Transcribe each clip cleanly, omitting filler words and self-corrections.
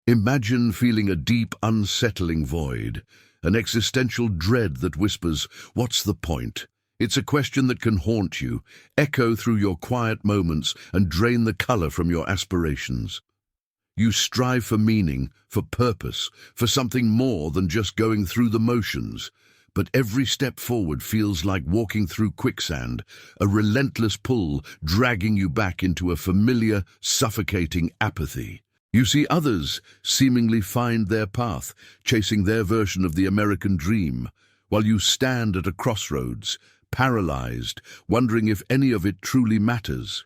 Imagine feeling a deep, unsettling void, an existential dread that whispers, "What's the point?" It's a question that can haunt you, echo through your quiet moments, and drain the color from your aspirations. You strive for meaning, for purpose, for something more than just going through the motions. But every step forward feels like walking through quicksand, a relentless pull dragging you back into a familiar, suffocating apathy. You see others seemingly find their path, chasing their version of the American dream, while you stand at a crossroads, paralyzed, wondering if any of it truly matters.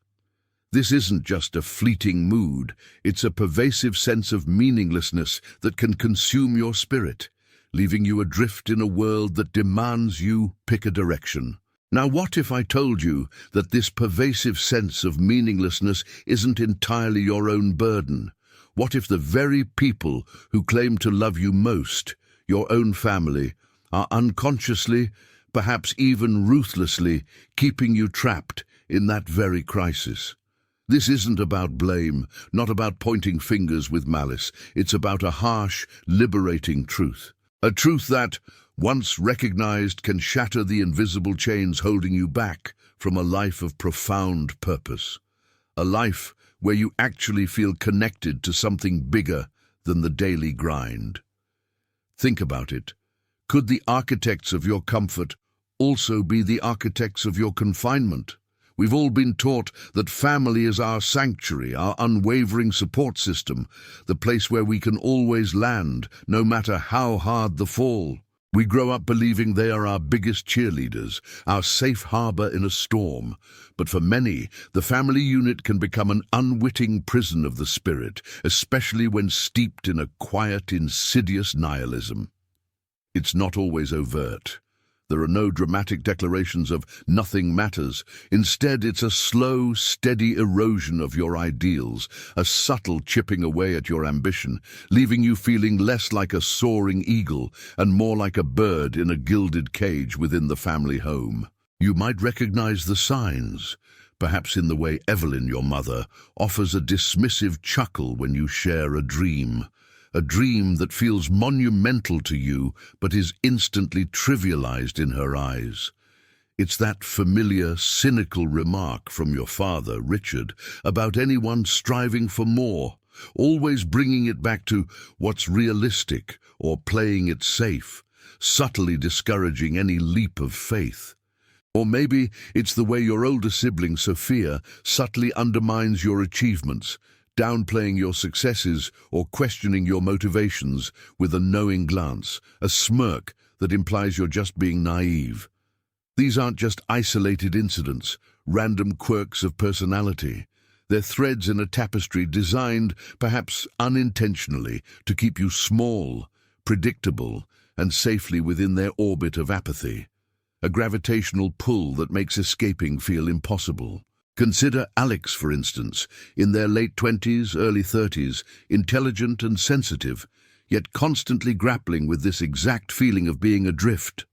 This isn't just a fleeting mood, it's a pervasive sense of meaninglessness that can consume your spirit, leaving you adrift in a world that demands you pick a direction. Now, what if I told you that this pervasive sense of meaninglessness isn't entirely your own burden? What if the very people who claim to love you most, your own family, are unconsciously, perhaps even ruthlessly, keeping you trapped in that very crisis? This isn't about blame, not about pointing fingers with malice. It's about a harsh, liberating truth. A truth that, once recognized, can shatter the invisible chains holding you back from a life of profound purpose. A life where you actually feel connected to something bigger than the daily grind. Think about it. Could the architects of your comfort also be the architects of your confinement? We've all been taught that family is our sanctuary, our unwavering support system, the place where we can always land, no matter how hard the fall. We grow up believing they are our biggest cheerleaders, our safe harbor in a storm. But for many, the family unit can become an unwitting prison of the spirit, especially when steeped in a quiet, insidious nihilism. It's not always overt. There are no dramatic declarations of "nothing matters." Instead, it's a slow, steady erosion of your ideals, a subtle chipping away at your ambition, leaving you feeling less like a soaring eagle and more like a bird in a gilded cage within the family home. You might recognize the signs, perhaps in the way Evelyn, your mother, offers a dismissive chuckle when you share a dream that feels monumental to you but is instantly trivialized in her eyes. It's that familiar, cynical remark from your father, Richard, about anyone striving for more, always bringing it back to what's realistic or playing it safe, subtly discouraging any leap of faith. Or maybe it's the way your older sibling, Sophia, subtly undermines your achievements, downplaying your successes or questioning your motivations with a knowing glance, a smirk that implies you're just being naive. These aren't just isolated incidents, random quirks of personality. They're threads in a tapestry designed, perhaps unintentionally, to keep you small, predictable, and safely within their orbit of apathy. A gravitational pull that makes escaping feel impossible. Consider Alex, for instance, in their late 20s, early 30s, intelligent and sensitive, yet constantly grappling with this exact feeling of being adrift.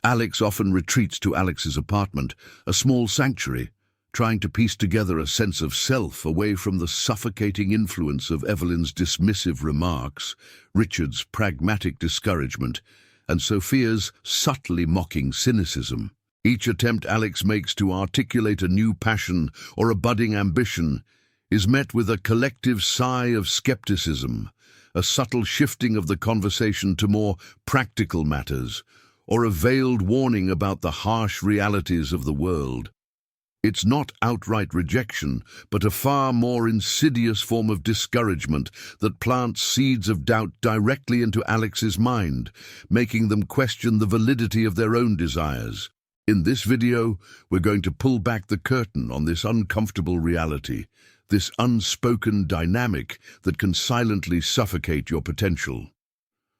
Alex often retreats to Alex's apartment, a small sanctuary, trying to piece together a sense of self away from the suffocating influence of Evelyn's dismissive remarks, Richard's pragmatic discouragement, and Sophia's subtly mocking cynicism. Each attempt Alex makes to articulate a new passion or a budding ambition is met with a collective sigh of skepticism, a subtle shifting of the conversation to more practical matters, or a veiled warning about the harsh realities of the world. It's not outright rejection, but a far more insidious form of discouragement that plants seeds of doubt directly into Alex's mind, making them question the validity of their own desires. In this video, we're going to pull back the curtain on this uncomfortable reality, this unspoken dynamic that can silently suffocate your potential.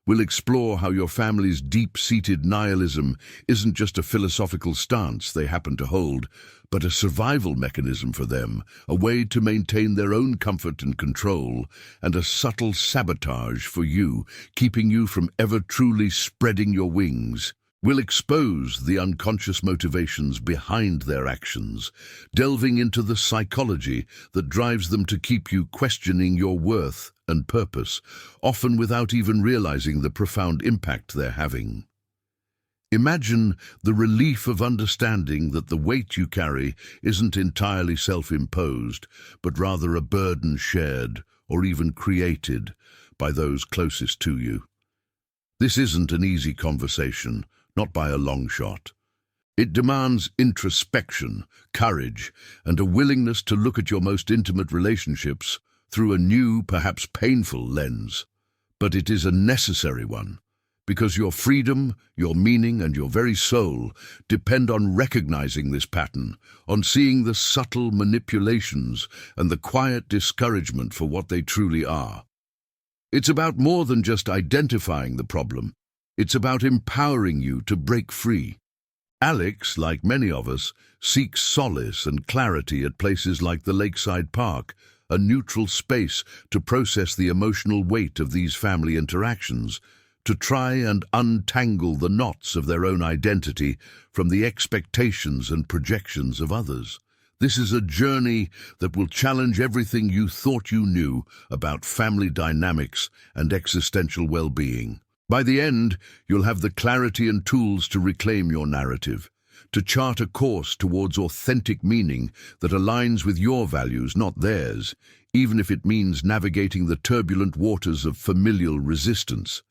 We'll explore how your family's deep-seated nihilism isn't just a philosophical stance they happen to hold, but a survival mechanism for them, a way to maintain their own comfort and control, and a subtle sabotage for you, keeping you from ever truly spreading your wings. We'll expose the unconscious motivations behind their actions, delving into the psychology that drives them to keep you questioning your worth and purpose, often without even realizing the profound impact they're having. Imagine the relief of understanding that the weight you carry isn't entirely self-imposed, but rather a burden shared or even created by those closest to you. This isn't an easy conversation, not by a long shot. It demands introspection, courage, and a willingness to look at your most intimate relationships through a new, perhaps painful lens. But it is a necessary one, because your freedom, your meaning, and your very soul depend on recognizing this pattern, on seeing the subtle manipulations and the quiet discouragement for what they truly are. It's about more than just identifying the problem. It's about empowering you to break free. Alex, like many of us, seeks solace and clarity at places like the lakeside park, a neutral space to process the emotional weight of these family interactions, to try and untangle the knots of their own identity from the expectations and projections of others. This is a journey that will challenge everything you thought you knew about family dynamics and existential well-being. By the end, you'll have the clarity and tools to reclaim your narrative, to chart a course towards authentic meaning that aligns with your values, not theirs, even if it means navigating the turbulent waters of familial resistance.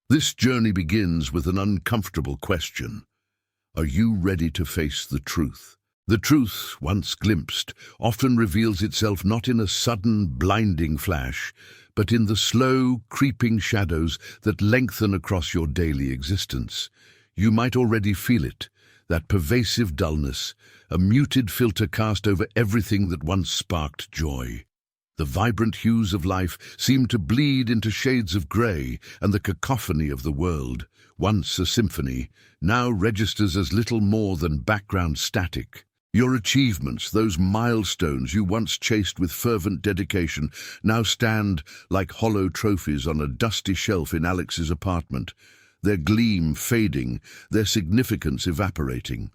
This journey begins with an uncomfortable question. Are you ready to face the truth? The truth, once glimpsed, often reveals itself not in a sudden, blinding flash, but in the slow, creeping shadows that lengthen across your daily existence. You might already feel it, that pervasive dullness, a muted filter cast over everything that once sparked joy. The vibrant hues of life seem to bleed into shades of grey, and the cacophony of the world, once a symphony, now registers as little more than background static. Your achievements, those milestones you once chased with fervent dedication, now stand like hollow trophies on a dusty shelf in Alex's apartment, their gleam fading, their significance evaporating.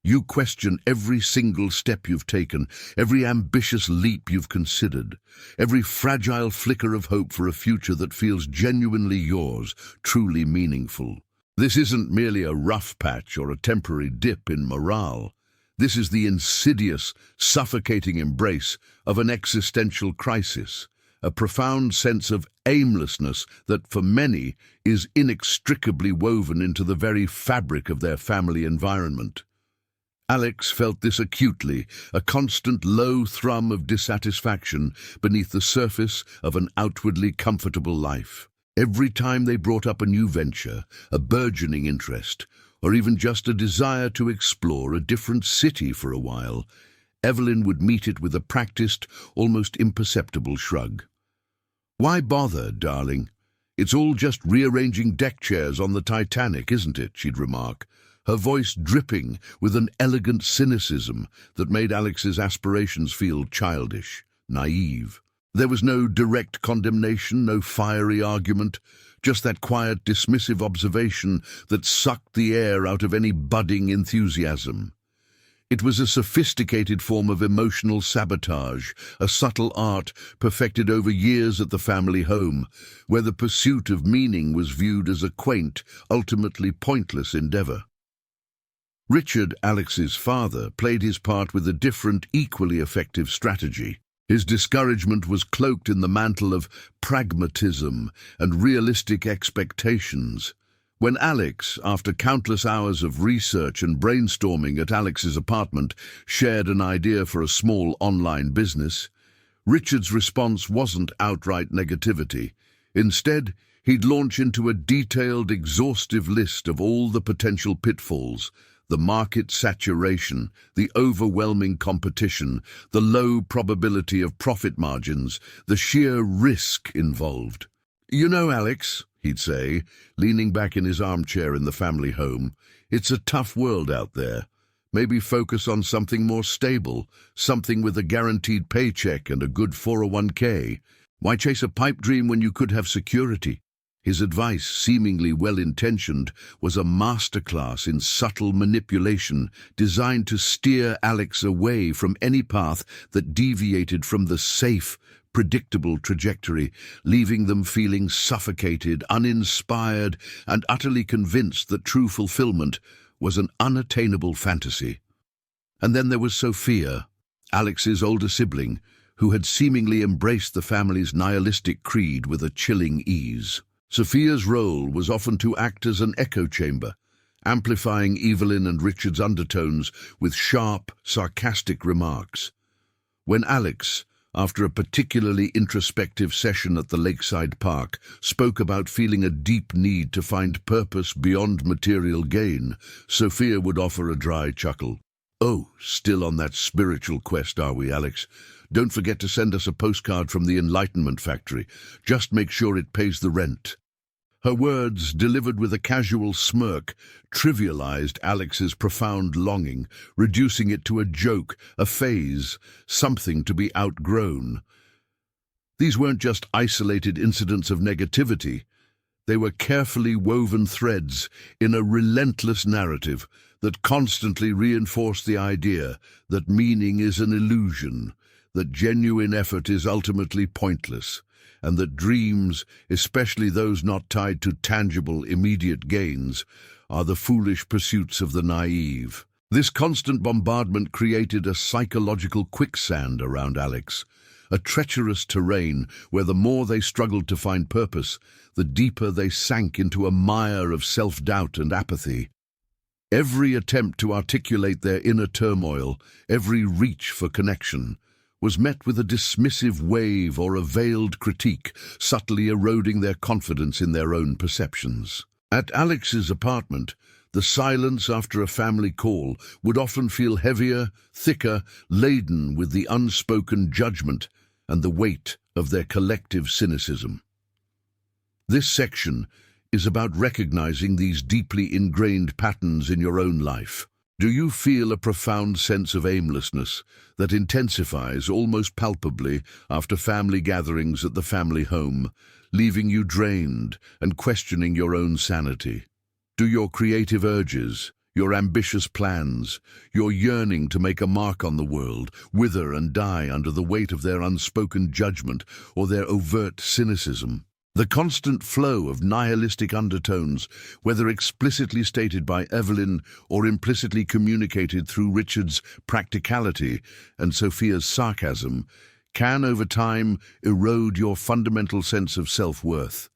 You question every single step you've taken, every ambitious leap you've considered, every fragile flicker of hope for a future that feels genuinely yours, truly meaningful. This isn't merely a rough patch or a temporary dip in morale. This is the insidious, suffocating embrace of an existential crisis, a profound sense of aimlessness that, for many, is inextricably woven into the very fabric of their family environment. Alex felt this acutely, a constant low thrum of dissatisfaction beneath the surface of an outwardly comfortable life. Every time they brought up a new venture, a burgeoning interest, or even just a desire to explore a different city for a while, Evelyn would meet it with a practiced, almost imperceptible shrug. "Why bother, darling? It's all just rearranging deck chairs on the Titanic, isn't it?" she'd remark, her voice dripping with an elegant cynicism that made Alex's aspirations feel childish, naive. There was no direct condemnation, no fiery argument, just that quiet, dismissive observation that sucked the air out of any budding enthusiasm. It was a sophisticated form of emotional sabotage, a subtle art perfected over years at the family home, where the pursuit of meaning was viewed as a quaint, ultimately pointless endeavor. Richard, Alex's father, played his part with a different, equally effective strategy. His discouragement was cloaked in the mantle of pragmatism and realistic expectations. When Alex, after countless hours of research and brainstorming at Alex's apartment, shared an idea for a small online business, Richard's response wasn't outright negativity. Instead, he'd launch into a detailed, exhaustive list of all the potential pitfalls: the market saturation, the overwhelming competition, the low probability of profit margins, the sheer risk involved. "You know, Alex," he'd say, leaning back in his armchair in the family home, "it's a tough world out there. Maybe focus on something more stable, something with a guaranteed paycheck and a good 401k. Why chase a pipe dream when you could have security?" His advice, seemingly well-intentioned, was a masterclass in subtle manipulation designed to steer Alex away from any path that deviated from the safe, predictable trajectory, leaving them feeling suffocated, uninspired, and utterly convinced that true fulfillment was an unattainable fantasy. And then there was Sophia, Alex's older sibling, who had seemingly embraced the family's nihilistic creed with a chilling ease. Sophia's role was often to act as an echo chamber, amplifying Evelyn and Richard's undertones with sharp, sarcastic remarks. When Alex, after a particularly introspective session at the lakeside park, spoke about feeling a deep need to find purpose beyond material gain, Sophia would offer a dry chuckle. "Oh, still on that spiritual quest, are we, Alex? Don't forget to send us a postcard from the Enlightenment Factory. Just make sure it pays the rent." Her words, delivered with a casual smirk, trivialized Alex's profound longing, reducing it to a joke, a phase, something to be outgrown. These weren't just isolated incidents of negativity. They were carefully woven threads in a relentless narrative that constantly reinforced the idea that meaning is an illusion, that genuine effort is ultimately pointless, and that dreams, especially those not tied to tangible, immediate gains, are the foolish pursuits of the naive. This constant bombardment created a psychological quicksand around Alex, a treacherous terrain where the more they struggled to find purpose, the deeper they sank into a mire of self-doubt and apathy. Every attempt to articulate their inner turmoil, every reach for connection, was met with a dismissive wave or a veiled critique, subtly eroding their confidence in their own perceptions. At Alex's apartment, the silence after a family call would often feel heavier, thicker, laden with the unspoken judgment and the weight of their collective cynicism. This section is about recognizing these deeply ingrained patterns in your own life. Do you feel a profound sense of aimlessness that intensifies almost palpably after family gatherings at the family home, leaving you drained and questioning your own sanity? Do your creative urges, your ambitious plans, your yearning to make a mark on the world, wither and die under the weight of their unspoken judgment or their overt cynicism? The constant flow of nihilistic undertones, whether explicitly stated by Evelyn or implicitly communicated through Richard's practicality and Sophia's sarcasm, can over time erode your fundamental sense of self-worth.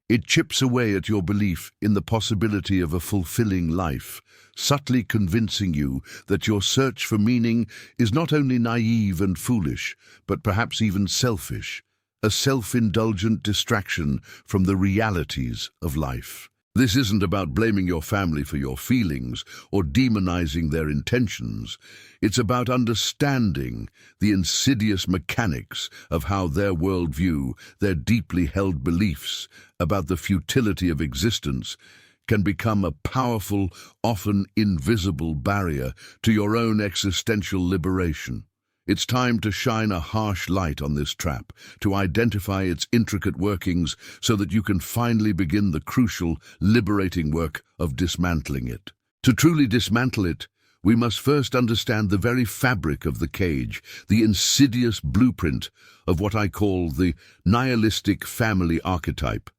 It chips away at your belief in the possibility of a fulfilling life, subtly convincing you that your search for meaning is not only naive and foolish, but perhaps even selfish, a self-indulgent distraction from the realities of life. This isn't about blaming your family for your feelings or demonizing their intentions. It's about understanding the insidious mechanics of how their worldview, their deeply held beliefs about the futility of existence, can become a powerful, often invisible barrier to your own existential liberation. It's time to shine a harsh light on this trap, to identify its intricate workings so that you can finally begin the crucial, liberating work of dismantling it. To truly dismantle it, we must first understand the very fabric of the cage, the insidious blueprint of what I call the nihilistic family archetype.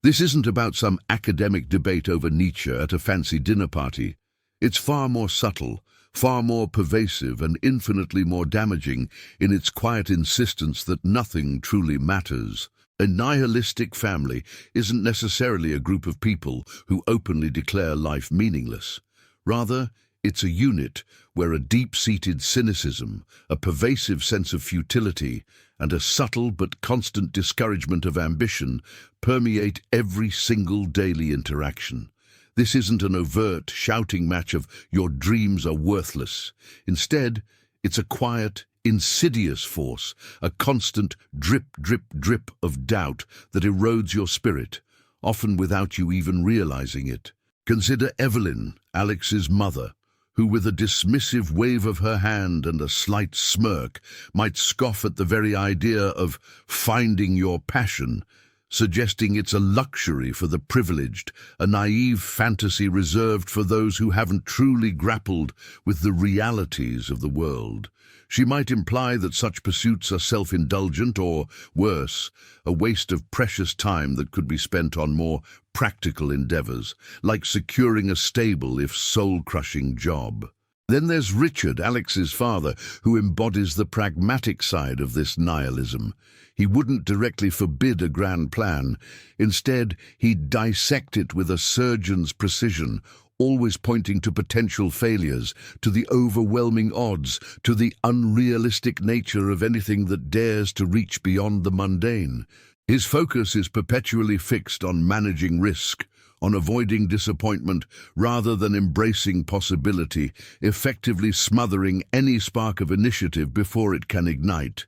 This isn't about some academic debate over Nietzsche at a fancy dinner party. It's far more subtle, far more pervasive and infinitely more damaging in its quiet insistence that nothing truly matters. A nihilistic family isn't necessarily a group of people who openly declare life meaningless. Rather, it's a unit where a deep-seated cynicism, a pervasive sense of futility, and a subtle but constant discouragement of ambition permeate every single daily interaction. This isn't an overt, shouting match of "your dreams are worthless." Instead, it's a quiet, insidious force, a constant drip, drip, drip of doubt that erodes your spirit, often without you even realizing it. Consider Evelyn, Alex's mother, who with a dismissive wave of her hand and a slight smirk might scoff at the very idea of finding your passion, suggesting it's a luxury for the privileged, a naive fantasy reserved for those who haven't truly grappled with the realities of the world. She might imply that such pursuits are self-indulgent or, worse, a waste of precious time that could be spent on more practical endeavors, like securing a stable if soul-crushing job. Then there's Richard, Alex's father, who embodies the pragmatic side of this nihilism. He wouldn't directly forbid a grand plan. Instead, he'd dissect it with a surgeon's precision, always pointing to potential failures, to the overwhelming odds, to the unrealistic nature of anything that dares to reach beyond the mundane. His focus is perpetually fixed on managing risk, on avoiding disappointment rather than embracing possibility, effectively smothering any spark of initiative before it can ignite.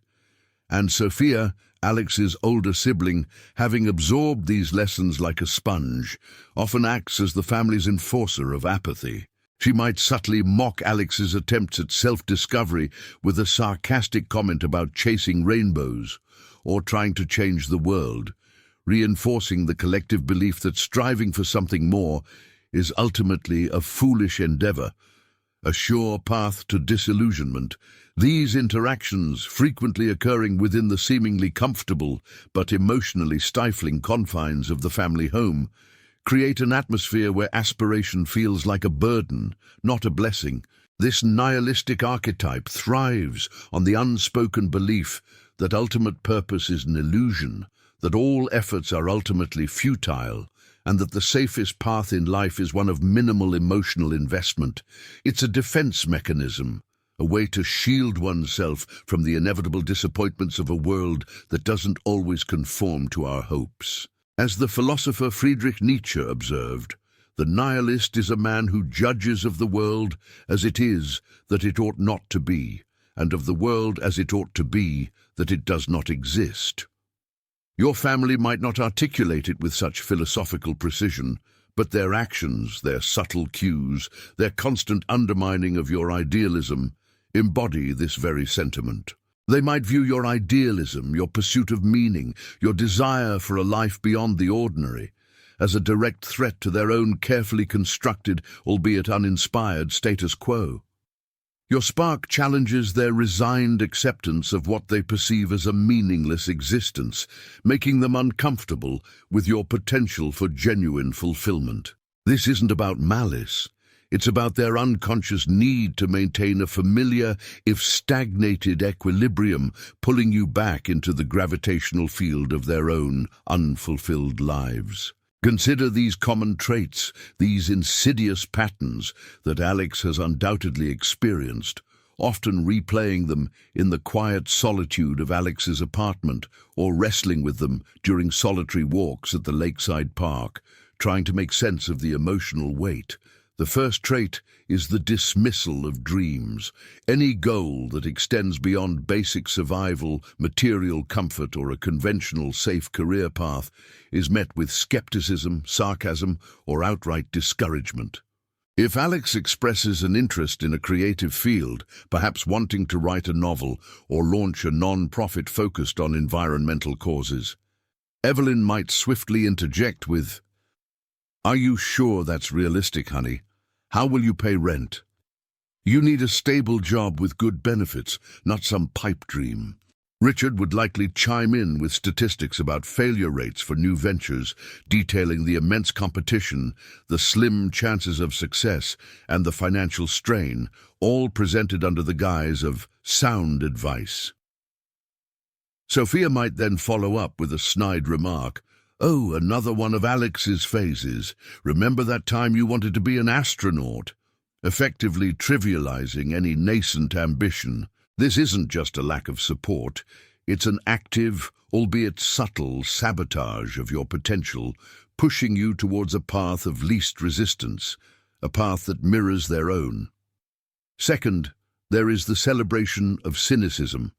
And Sophia, Alex's older sibling, having absorbed these lessons like a sponge, often acts as the family's enforcer of apathy. She might subtly mock Alex's attempts at self-discovery with a sarcastic comment about chasing rainbows or trying to change the world, reinforcing the collective belief that striving for something more is ultimately a foolish endeavor, a sure path to disillusionment. These interactions, frequently occurring within the seemingly comfortable but emotionally stifling confines of the family home, create an atmosphere where aspiration feels like a burden, not a blessing. This nihilistic archetype thrives on the unspoken belief that ultimate purpose is an illusion, that all efforts are ultimately futile, and that the safest path in life is one of minimal emotional investment. It's a defense mechanism, a way to shield oneself from the inevitable disappointments of a world that doesn't always conform to our hopes. As the philosopher Friedrich Nietzsche observed, the nihilist is a man who judges of the world as it is that it ought not to be, and of the world as it ought to be that it does not exist. Your family might not articulate it with such philosophical precision, but their actions, their subtle cues, their constant undermining of your idealism embody this very sentiment. They might view your idealism, your pursuit of meaning, your desire for a life beyond the ordinary, as a direct threat to their own carefully constructed, albeit uninspired, status quo. Your spark challenges their resigned acceptance of what they perceive as a meaningless existence, making them uncomfortable with your potential for genuine fulfillment. This isn't about malice. It's about their unconscious need to maintain a familiar, if stagnated, equilibrium, pulling you back into the gravitational field of their own unfulfilled lives. Consider these common traits, these insidious patterns that Alex has undoubtedly experienced, often replaying them in the quiet solitude of Alex's apartment or wrestling with them during solitary walks at the lakeside park, trying to make sense of the emotional weight. The first trait is the dismissal of dreams. Any goal that extends beyond basic survival, material comfort, or a conventional safe career path is met with skepticism, sarcasm, or outright discouragement. If Alex expresses an interest in a creative field, perhaps wanting to write a novel or launch a non-profit focused on environmental causes, Evelyn might swiftly interject with, "Are you sure that's realistic, honey? How will you pay rent? You need a stable job with good benefits, not some pipe dream." Richard would likely chime in with statistics about failure rates for new ventures, detailing the immense competition, the slim chances of success, and the financial strain, all presented under the guise of sound advice. Sophia might then follow up with a snide remark, "Oh, another one of Alex's phases. Remember that time you wanted to be an astronaut?" Effectively trivializing any nascent ambition. This isn't just a lack of support. It's an active, albeit subtle, sabotage of your potential, pushing you towards a path of least resistance, a path that mirrors their own. Second, there is the celebration of cynicism.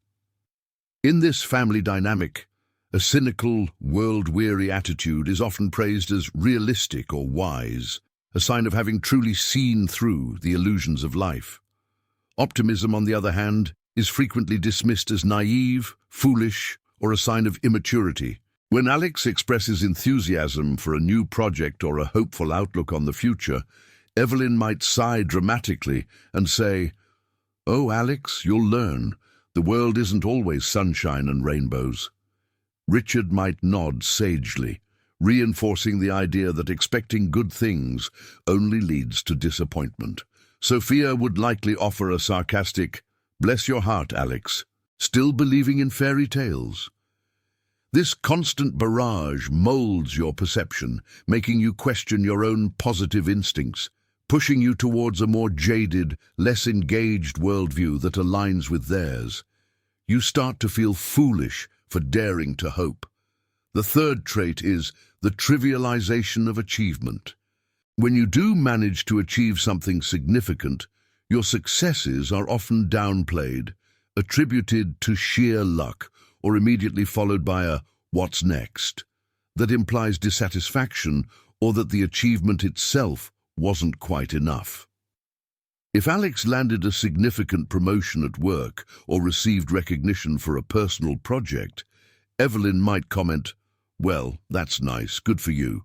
In this family dynamic, a cynical, world-weary attitude is often praised as realistic or wise, a sign of having truly seen through the illusions of life. Optimism, on the other hand, is frequently dismissed as naive, foolish, or a sign of immaturity. When Alex expresses enthusiasm for a new project or a hopeful outlook on the future, Evelyn might sigh dramatically and say, "Oh, Alex, you'll learn. The world isn't always sunshine and rainbows." Richard might nod sagely, reinforcing the idea that expecting good things only leads to disappointment. Sophia would likely offer a sarcastic, "Bless your heart, Alex. Still believing in fairy tales?" This constant barrage molds your perception, making you question your own positive instincts, pushing you towards a more jaded, less engaged worldview that aligns with theirs. You start to feel foolish for daring to hope. The third trait is the trivialization of achievement. When you do manage to achieve something significant, your successes are often downplayed, attributed to sheer luck, or immediately followed by a "what's next?" that implies dissatisfaction or that the achievement itself wasn't quite enough. If Alex landed a significant promotion at work or received recognition for a personal project, Evelyn might comment, "Well, that's nice, good for you,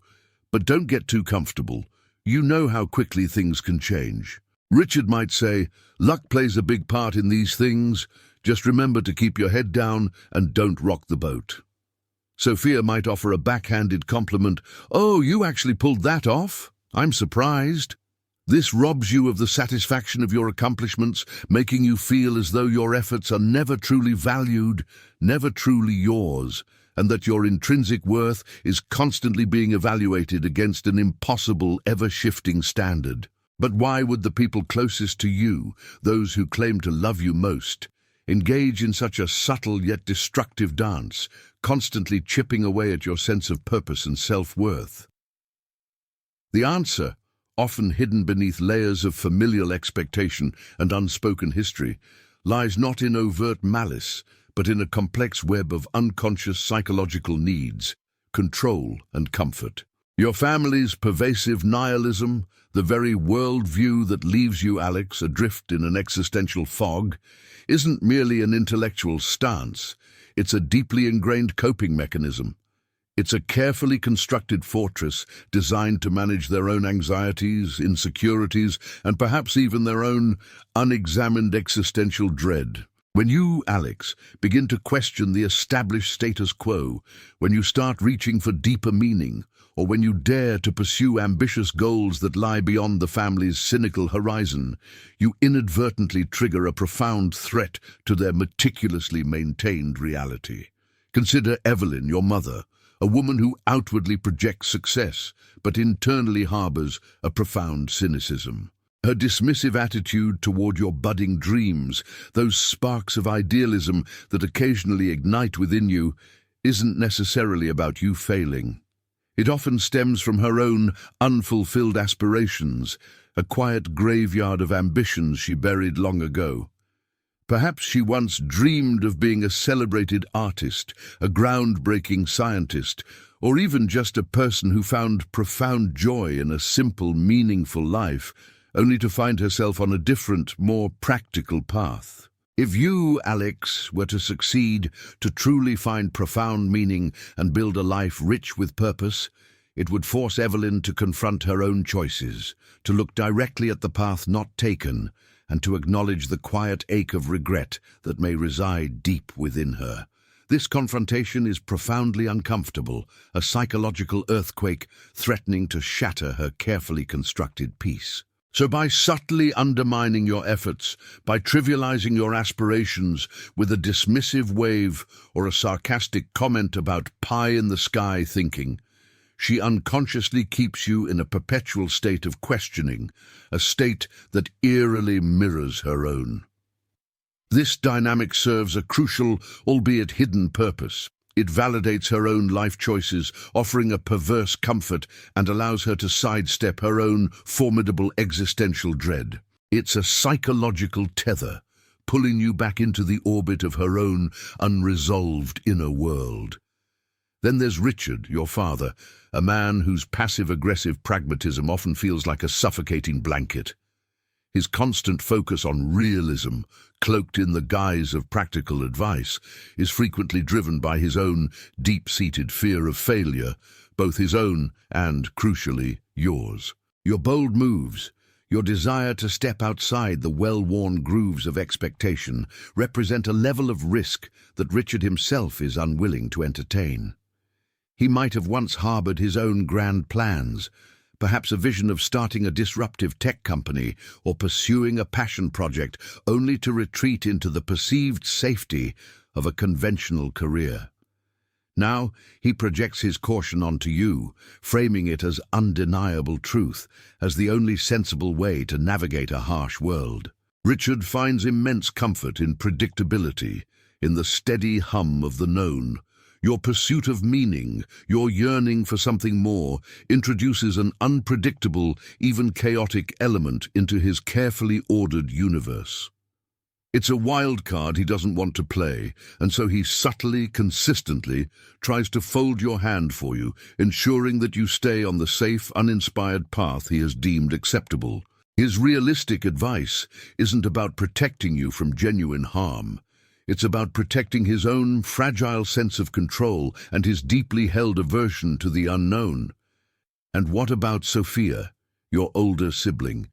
but don't get too comfortable. You know how quickly things can change." Richard might say, "Luck plays a big part in these things. Just remember to keep your head down and don't rock the boat." Sophia might offer a backhanded compliment, "Oh, you actually pulled that off? I'm surprised." This robs you of the satisfaction of your accomplishments, making you feel as though your efforts are never truly valued, never truly yours, and that your intrinsic worth is constantly being evaluated against an impossible, ever-shifting standard. But why would the people closest to you, those who claim to love you most, engage in such a subtle yet destructive dance, constantly chipping away at your sense of purpose and self-worth? The answer, often hidden beneath layers of familial expectation and unspoken history, lies not in overt malice, but in a complex web of unconscious psychological needs, control and comfort. Your family's pervasive nihilism, the very worldview that leaves you, Alex, adrift in an existential fog, isn't merely an intellectual stance. It's a deeply ingrained coping mechanism. It's a carefully constructed fortress designed to manage their own anxieties, insecurities, and perhaps even their own unexamined existential dread. When you, Alex, begin to question the established status quo, when you start reaching for deeper meaning, or when you dare to pursue ambitious goals that lie beyond the family's cynical horizon, you inadvertently trigger a profound threat to their meticulously maintained reality. Consider Evelyn, your mother, a woman who outwardly projects success, but internally harbors a profound cynicism. Her dismissive attitude toward your budding dreams, those sparks of idealism that occasionally ignite within you, isn't necessarily about you failing. It often stems from her own unfulfilled aspirations, a quiet graveyard of ambitions she buried long ago. Perhaps she once dreamed of being a celebrated artist, a groundbreaking scientist, or even just a person who found profound joy in a simple, meaningful life, only to find herself on a different, more practical path. If you, Alex, were to succeed, to truly find profound meaning and build a life rich with purpose, it would force Evelyn to confront her own choices, to look directly at the path not taken, and to acknowledge the quiet ache of regret that may reside deep within her. This confrontation is profoundly uncomfortable, a psychological earthquake threatening to shatter her carefully constructed peace. So by subtly undermining your efforts, by trivializing your aspirations with a dismissive wave or a sarcastic comment about pie-in-the-sky thinking, she unconsciously keeps you in a perpetual state of questioning, a state that eerily mirrors her own. This dynamic serves a crucial, albeit hidden purpose. It validates her own life choices, offering a perverse comfort, and allows her to sidestep her own formidable existential dread. It's a psychological tether, pulling you back into the orbit of her own unresolved inner world. Then there's Richard, your father, a man whose passive-aggressive pragmatism often feels like a suffocating blanket. His constant focus on realism, cloaked in the guise of practical advice, is frequently driven by his own deep-seated fear of failure, both his own and, crucially, yours. Your bold moves, your desire to step outside the well-worn grooves of expectation, represent a level of risk that Richard himself is unwilling to entertain. He might have once harbored his own grand plans, perhaps a vision of starting a disruptive tech company or pursuing a passion project, only to retreat into the perceived safety of a conventional career. Now he projects his caution onto you, framing it as undeniable truth, as the only sensible way to navigate a harsh world. Richard finds immense comfort in predictability, in the steady hum of the known. Your pursuit of meaning, your yearning for something more, introduces an unpredictable, even chaotic element into his carefully ordered universe. It's a wild card he doesn't want to play, and so he subtly, consistently tries to fold your hand for you, ensuring that you stay on the safe, uninspired path he has deemed acceptable. His realistic advice isn't about protecting you from genuine harm. It's about protecting his own fragile sense of control and his deeply held aversion to the unknown. And what about Sophia, your older sibling?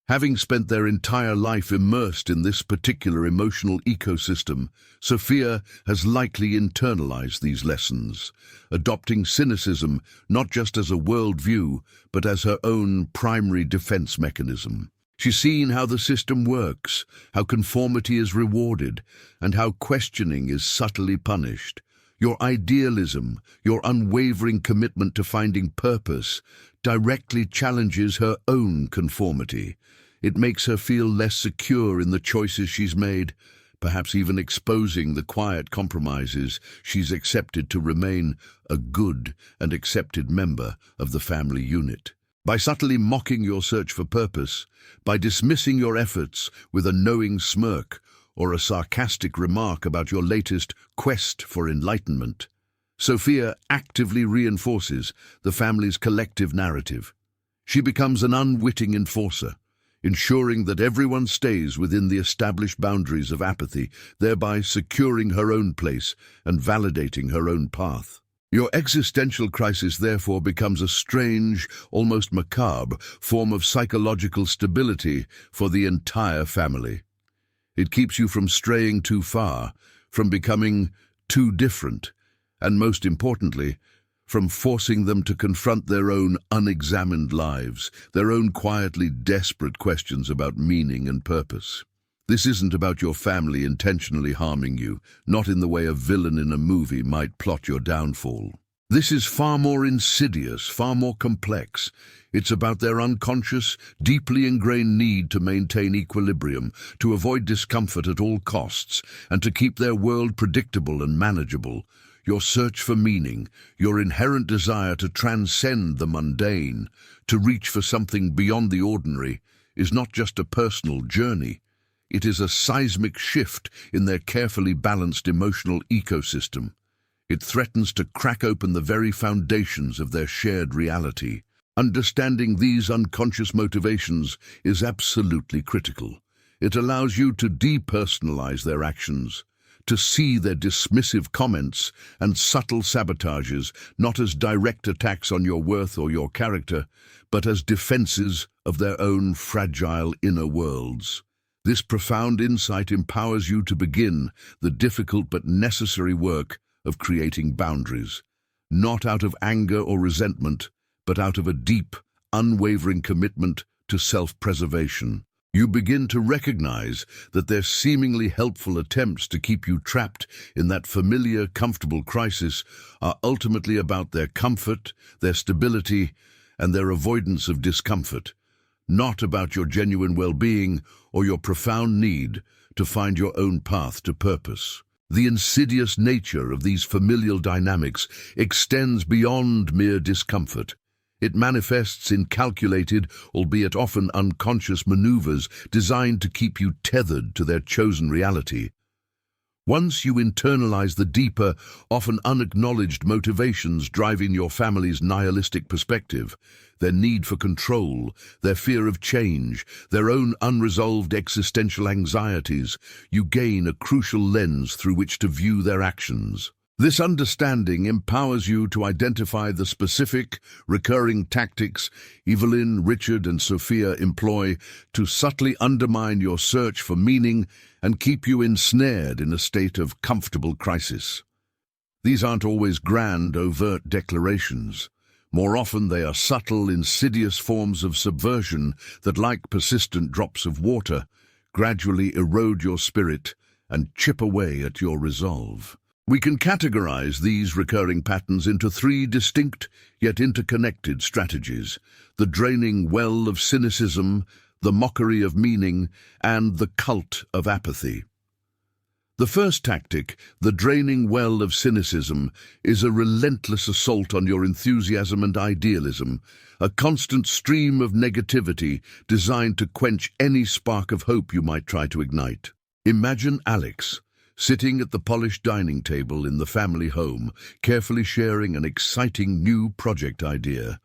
Having spent their entire life immersed in this particular emotional ecosystem, Sophia has likely internalized these lessons, adopting cynicism not just as a worldview, but as her own primary defense mechanism. She's seen how the system works, how conformity is rewarded, and how questioning is subtly punished. Your idealism, your unwavering commitment to finding purpose, directly challenges her own conformity. It makes her feel less secure in the choices she's made, perhaps even exposing the quiet compromises she's accepted to remain a good and accepted member of the family unit. By subtly mocking your search for purpose, by dismissing your efforts with a knowing smirk or a sarcastic remark about your latest quest for enlightenment, Sophia actively reinforces the family's collective narrative. She becomes an unwitting enforcer, ensuring that everyone stays within the established boundaries of apathy, thereby securing her own place and validating her own path. Your existential crisis therefore becomes a strange, almost macabre, form of psychological stability for the entire family. It keeps you from straying too far, from becoming too different, and most importantly, from forcing them to confront their own unexamined lives, their own quietly desperate questions about meaning and purpose. This isn't about your family intentionally harming you, not in the way a villain in a movie might plot your downfall. This is far more insidious, far more complex. It's about their unconscious, deeply ingrained need to maintain equilibrium, to avoid discomfort at all costs, and to keep their world predictable and manageable. Your search for meaning, your inherent desire to transcend the mundane, to reach for something beyond the ordinary, is not just a personal journey. It is a seismic shift in their carefully balanced emotional ecosystem. It threatens to crack open the very foundations of their shared reality. Understanding these unconscious motivations is absolutely critical. It allows you to depersonalize their actions, to see their dismissive comments and subtle sabotages not as direct attacks on your worth or your character, but as defenses of their own fragile inner worlds. This profound insight empowers you to begin the difficult but necessary work of creating boundaries, not out of anger or resentment, but out of a deep, unwavering commitment to self-preservation. You begin to recognize that their seemingly helpful attempts to keep you trapped in that familiar, comfortable crisis are ultimately about their comfort, their stability, and their avoidance of discomfort, not about your genuine well-being or your profound need to find your own path to purpose. The insidious nature of these familial dynamics extends beyond mere discomfort. It manifests in calculated, albeit often unconscious maneuvers designed to keep you tethered to their chosen reality. Once you internalize the deeper, often unacknowledged motivations driving your family's nihilistic perspective, their need for control, their fear of change, their own unresolved existential anxieties, you gain a crucial lens through which to view their actions. This understanding empowers you to identify the specific, recurring tactics Evelyn, Richard, and Sophia employ to subtly undermine your search for meaning and keep you ensnared in a state of comfortable crisis. These aren't always grand, overt declarations. More often they are subtle, insidious forms of subversion that, like persistent drops of water, gradually erode your spirit and chip away at your resolve. We can categorize these recurring patterns into three distinct yet interconnected strategies: the draining well of cynicism, the mockery of meaning, and the cult of apathy. The first tactic, the draining well of cynicism, is a relentless assault on your enthusiasm and idealism, a constant stream of negativity designed to quench any spark of hope you might try to ignite. Imagine Alex, sitting at the polished dining table in the family home, carefully sharing an exciting new project idea.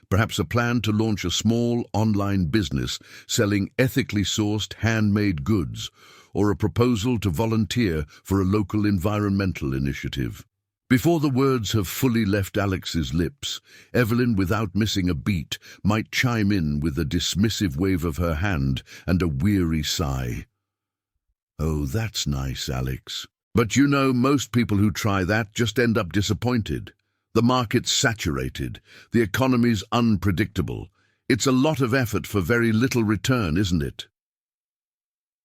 Perhaps a plan to launch a small online business selling ethically sourced handmade goods, or a proposal to volunteer for a local environmental initiative. Before the words have fully left Alex's lips, Evelyn, without missing a beat, might chime in with a dismissive wave of her hand and a weary sigh. "Oh, that's nice, Alex. But you know, most people who try that just end up disappointed. The market's saturated. The economy's unpredictable. It's a lot of effort for very little return, isn't it?"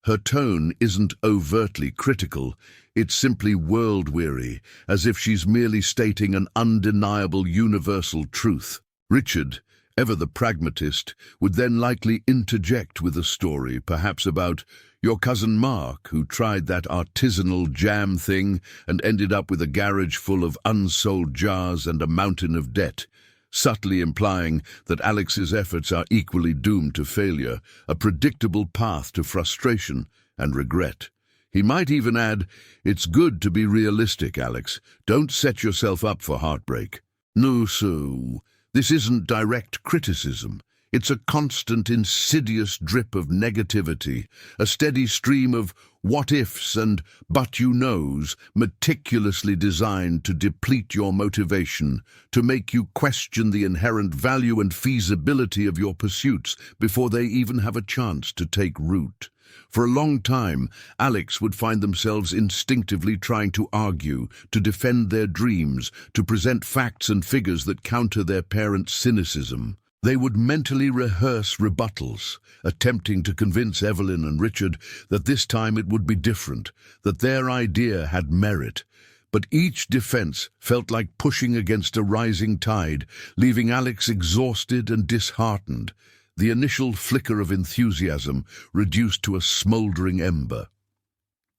Her tone isn't overtly critical. It's simply world-weary, as if she's merely stating an undeniable universal truth. Richard, ever the pragmatist, would then likely interject with a story, perhaps about your cousin Mark, who tried that artisanal jam thing and ended up with a garage full of unsold jars and a mountain of debt, subtly implying that Alex's efforts are equally doomed to failure, a predictable path to frustration and regret. He might even add, "It's good to be realistic, Alex. Don't set yourself up for heartbreak." No, so this isn't direct criticism. It's a constant, insidious drip of negativity, a steady stream of what-ifs and but-you-knows, meticulously designed to deplete your motivation, to make you question the inherent value and feasibility of your pursuits before they even have a chance to take root. For a long time, Alex would find themselves instinctively trying to argue, to defend their dreams, to present facts and figures that counter their parents' cynicism. They would mentally rehearse rebuttals, attempting to convince Evelyn and Richard that this time it would be different, that their idea had merit. But each defense felt like pushing against a rising tide, leaving Alex exhausted and disheartened, the initial flicker of enthusiasm reduced to a smoldering ember.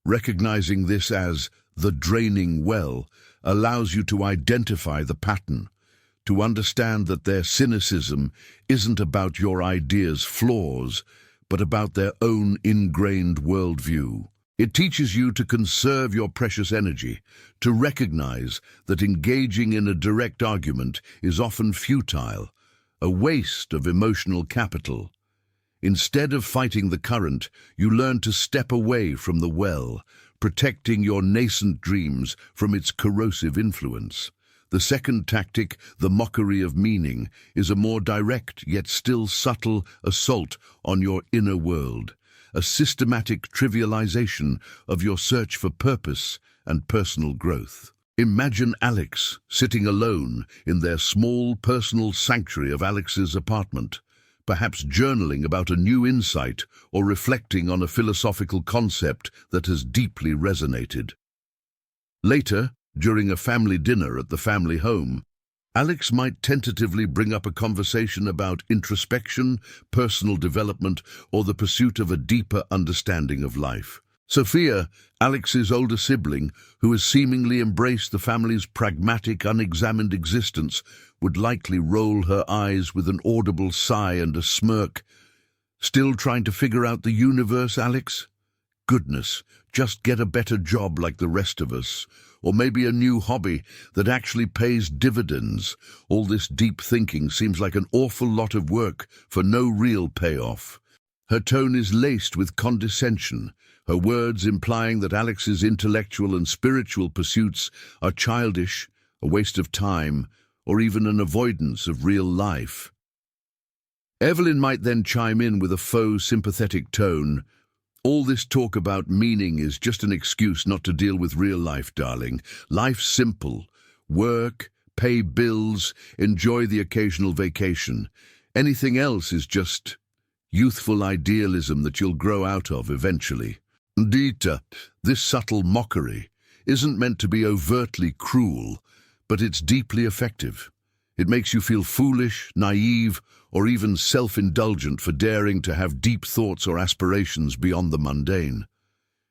Recognizing this as the draining well allows you to identify the pattern, to understand that their cynicism isn't about your idea's flaws, but about their own ingrained worldview. It teaches you to conserve your precious energy, to recognize that engaging in a direct argument is often futile, a waste of emotional capital. Instead of fighting the current, you learn to step away from the well, protecting your nascent dreams from its corrosive influence. The second tactic, the mockery of meaning, is a more direct yet still subtle assault on your inner world, a systematic trivialization of your search for purpose and personal growth. Imagine Alex sitting alone in their small personal sanctuary of Alex's apartment, perhaps journaling about a new insight or reflecting on a philosophical concept that has deeply resonated. Later, during a family dinner at the family home, Alex might tentatively bring up a conversation about introspection, personal development, or the pursuit of a deeper understanding of life. Sophia, Alex's older sibling, who has seemingly embraced the family's pragmatic, unexamined existence, would likely roll her eyes with an audible sigh and a smirk. "Still trying to figure out the universe, Alex?" goodness, just get a better job like the rest of us. Or maybe a new hobby that actually pays dividends. All this deep thinking seems like an awful lot of work for no real payoff. Her tone is laced with condescension, her words implying that Alex's intellectual and spiritual pursuits are childish, a waste of time, or even an avoidance of real life. Evelyn might then chime in with a faux sympathetic tone. All this talk about meaning is just an excuse not to deal with real life, darling. Life's simple. Work, pay bills, enjoy the occasional vacation. Anything else is just youthful idealism that you'll grow out of eventually. Indeed, this subtle mockery isn't meant to be overtly cruel, but it's deeply effective. It makes you feel foolish, naive, or even self-indulgent for daring to have deep thoughts or aspirations beyond the mundane.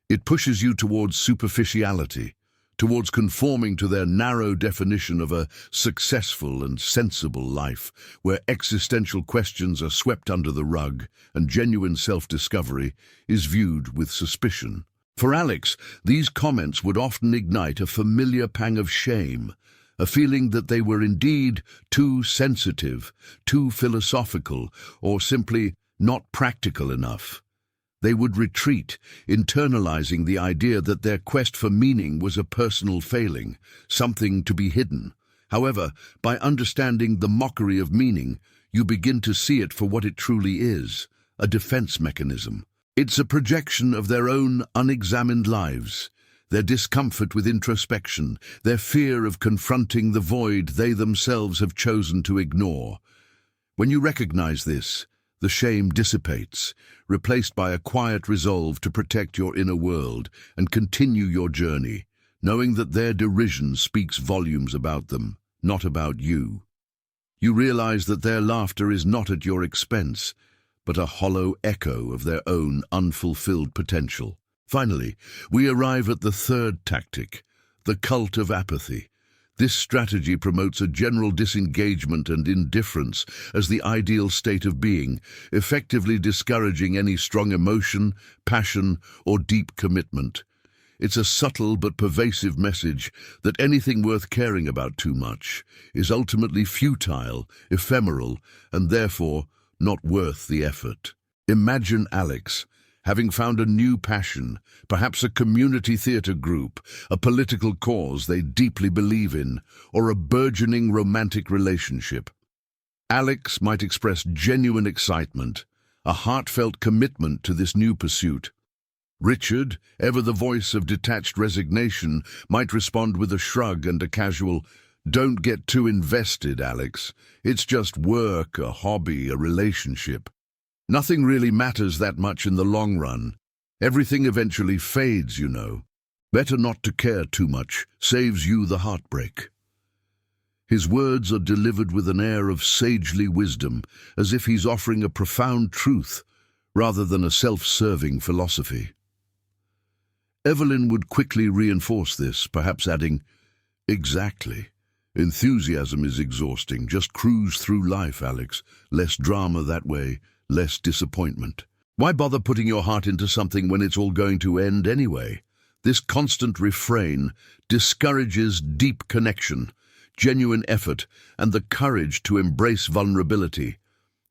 It pushes you towards superficiality, towards conforming to their narrow definition of a successful and sensible life, where existential questions are swept under the rug and genuine self-discovery is viewed with suspicion. For Alex, these comments would often ignite a familiar pang of shame, a feeling that they were indeed too sensitive, too philosophical, or simply not practical enough. They would retreat, internalizing the idea that their quest for meaning was a personal failing, something to be hidden. However, by understanding the mockery of meaning, you begin to see it for what it truly is, a defense mechanism. It's a projection of their own unexamined lives, their discomfort with introspection, their fear of confronting the void they themselves have chosen to ignore. When you recognize this, the shame dissipates, replaced by a quiet resolve to protect your inner world and continue your journey, knowing that their derision speaks volumes about them, not about you. You realize that their laughter is not at your expense, but a hollow echo of their own unfulfilled potential. Finally, we arrive at the third tactic, the cult of apathy. This strategy promotes a general disengagement and indifference as the ideal state of being, effectively discouraging any strong emotion, passion, or deep commitment. It's a subtle but pervasive message that anything worth caring about too much is ultimately futile, ephemeral, and therefore not worth the effort. Imagine Alex having found a new passion, perhaps a community theatre group, a political cause they deeply believe in, or a burgeoning romantic relationship. Alex might express genuine excitement, a heartfelt commitment to this new pursuit. Richard, ever the voice of detached resignation, might respond with a shrug and a casual, "Don't get too invested, Alex. It's just work, a hobby, a relationship. Nothing really matters that much in the long run. Everything eventually fades, you know. Better not to care too much, saves you the heartbreak." His words are delivered with an air of sagely wisdom, as if he's offering a profound truth, rather than a self-serving philosophy. Evelyn would quickly reinforce this, perhaps adding, "Exactly. Enthusiasm is exhausting. Just cruise through life, Alex. Less drama that way. Less disappointment. Why bother putting your heart into something when it's all going to end anyway?" This constant refrain discourages deep connection, genuine effort, and the courage to embrace vulnerability.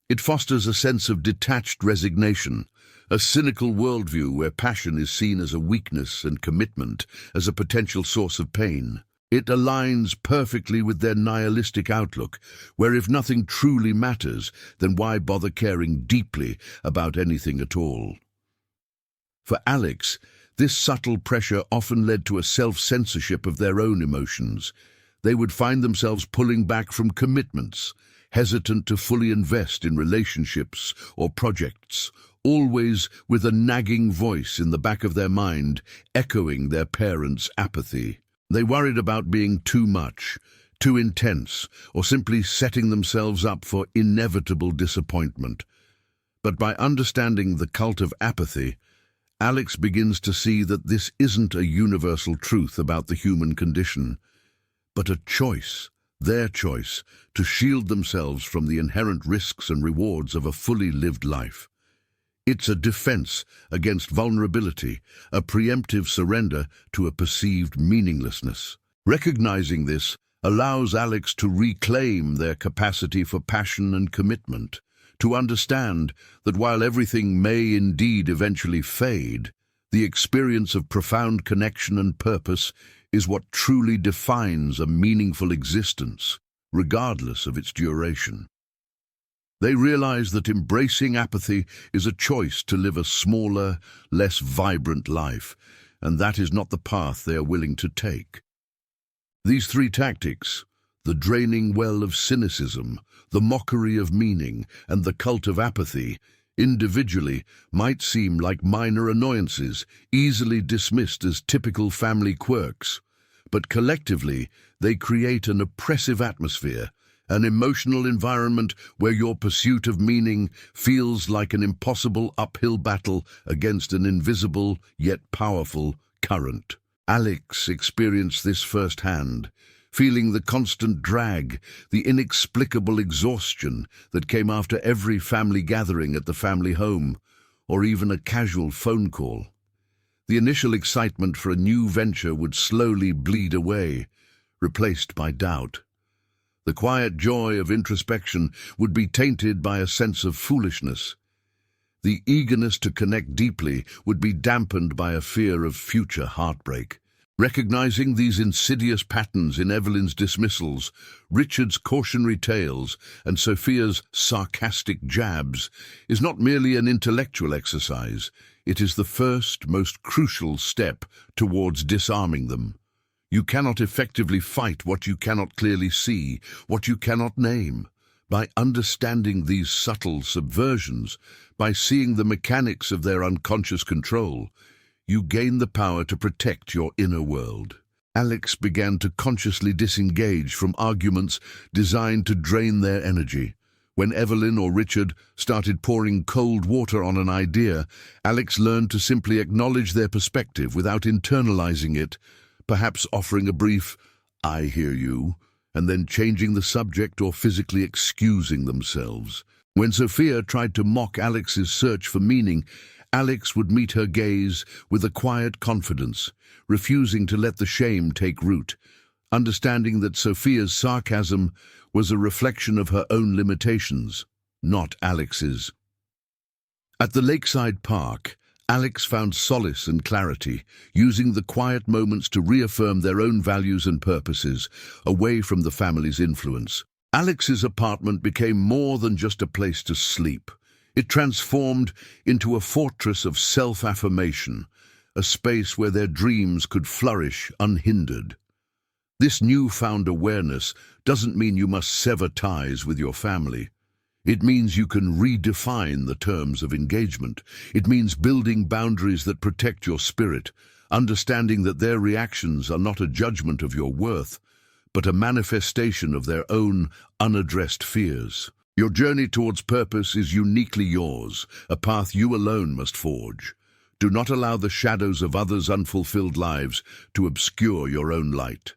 It fosters a sense of detached resignation, a cynical worldview where passion is seen as a weakness and commitment as a potential source of pain. It aligns perfectly with their nihilistic outlook, where if nothing truly matters, then why bother caring deeply about anything at all? For Alex, this subtle pressure often led to a self-censorship of their own emotions. They would find themselves pulling back from commitments, hesitant to fully invest in relationships or projects, always with a nagging voice in the back of their mind, echoing their parents' apathy. They worried about being too much, too intense, or simply setting themselves up for inevitable disappointment. But by understanding the cult of apathy, Alex begins to see that this isn't a universal truth about the human condition, but a choice, their choice, to shield themselves from the inherent risks and rewards of a fully lived life. It's a defense against vulnerability, a preemptive surrender to a perceived meaninglessness. Recognizing this allows Alex to reclaim their capacity for passion and commitment, to understand that while everything may indeed eventually fade, the experience of profound connection and purpose is what truly defines a meaningful existence, regardless of its duration. They realize that embracing apathy is a choice to live a smaller, less vibrant life, and that is not the path they are willing to take. These three tactics, the draining well of cynicism, the mockery of meaning, and the cult of apathy, individually might seem like minor annoyances, easily dismissed as typical family quirks, but collectively they create an oppressive atmosphere, an emotional environment where your pursuit of meaning feels like an impossible uphill battle against an invisible yet powerful current. Alex experienced this firsthand, feeling the constant drag, the inexplicable exhaustion that came after every family gathering at the family home, or even a casual phone call. The initial excitement for a new venture would slowly bleed away, replaced by doubt. The quiet joy of introspection would be tainted by a sense of foolishness. The eagerness to connect deeply would be dampened by a fear of future heartbreak. Recognizing these insidious patterns in Evelyn's dismissals, Richard's cautionary tales, and Sophia's sarcastic jabs is not merely an intellectual exercise, it is the first, most crucial step towards disarming them. You cannot effectively fight what you cannot clearly see, what you cannot name. By understanding these subtle subversions, by seeing the mechanics of their unconscious control, you gain the power to protect your inner world. Alex began to consciously disengage from arguments designed to drain their energy. When Evelyn or Richard started pouring cold water on an idea, Alex learned to simply acknowledge their perspective without internalizing it, perhaps offering a brief, "I hear you," and then changing the subject or physically excusing themselves. When Sophia tried to mock Alex's search for meaning, Alex would meet her gaze with a quiet confidence, refusing to let the shame take root, understanding that Sophia's sarcasm was a reflection of her own limitations, not Alex's. At the lakeside park, Alex found solace and clarity, using the quiet moments to reaffirm their own values and purposes, away from the family's influence. Alex's apartment became more than just a place to sleep. It transformed into a fortress of self-affirmation, a space where their dreams could flourish unhindered. This newfound awareness doesn't mean you must sever ties with your family. It means you can redefine the terms of engagement. It means building boundaries that protect your spirit, understanding that their reactions are not a judgment of your worth, but a manifestation of their own unaddressed fears. Your journey towards purpose is uniquely yours, a path you alone must forge. Do not allow the shadows of others' unfulfilled lives to obscure your own light.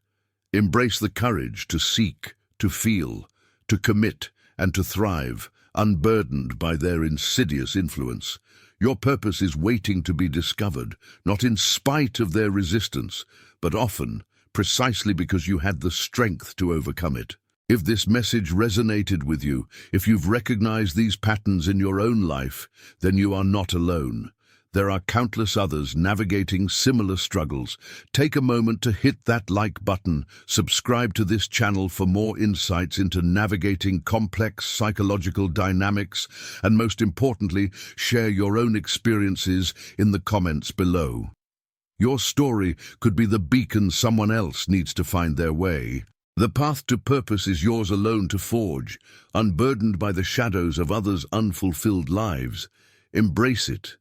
Embrace the courage to seek, to feel, to commit, and to thrive, unburdened by their insidious influence. Your purpose is waiting to be discovered, not in spite of their resistance, but often precisely because you had the strength to overcome it. If this message resonated with you, if you've recognized these patterns in your own life, then you are not alone. There are countless others navigating similar struggles. Take a moment to hit that like button, subscribe to this channel for more insights into navigating complex psychological dynamics, and most importantly, share your own experiences in the comments below. Your story could be the beacon someone else needs to find their way. The path to purpose is yours alone to forge, unburdened by the shadows of others' unfulfilled lives. Embrace it,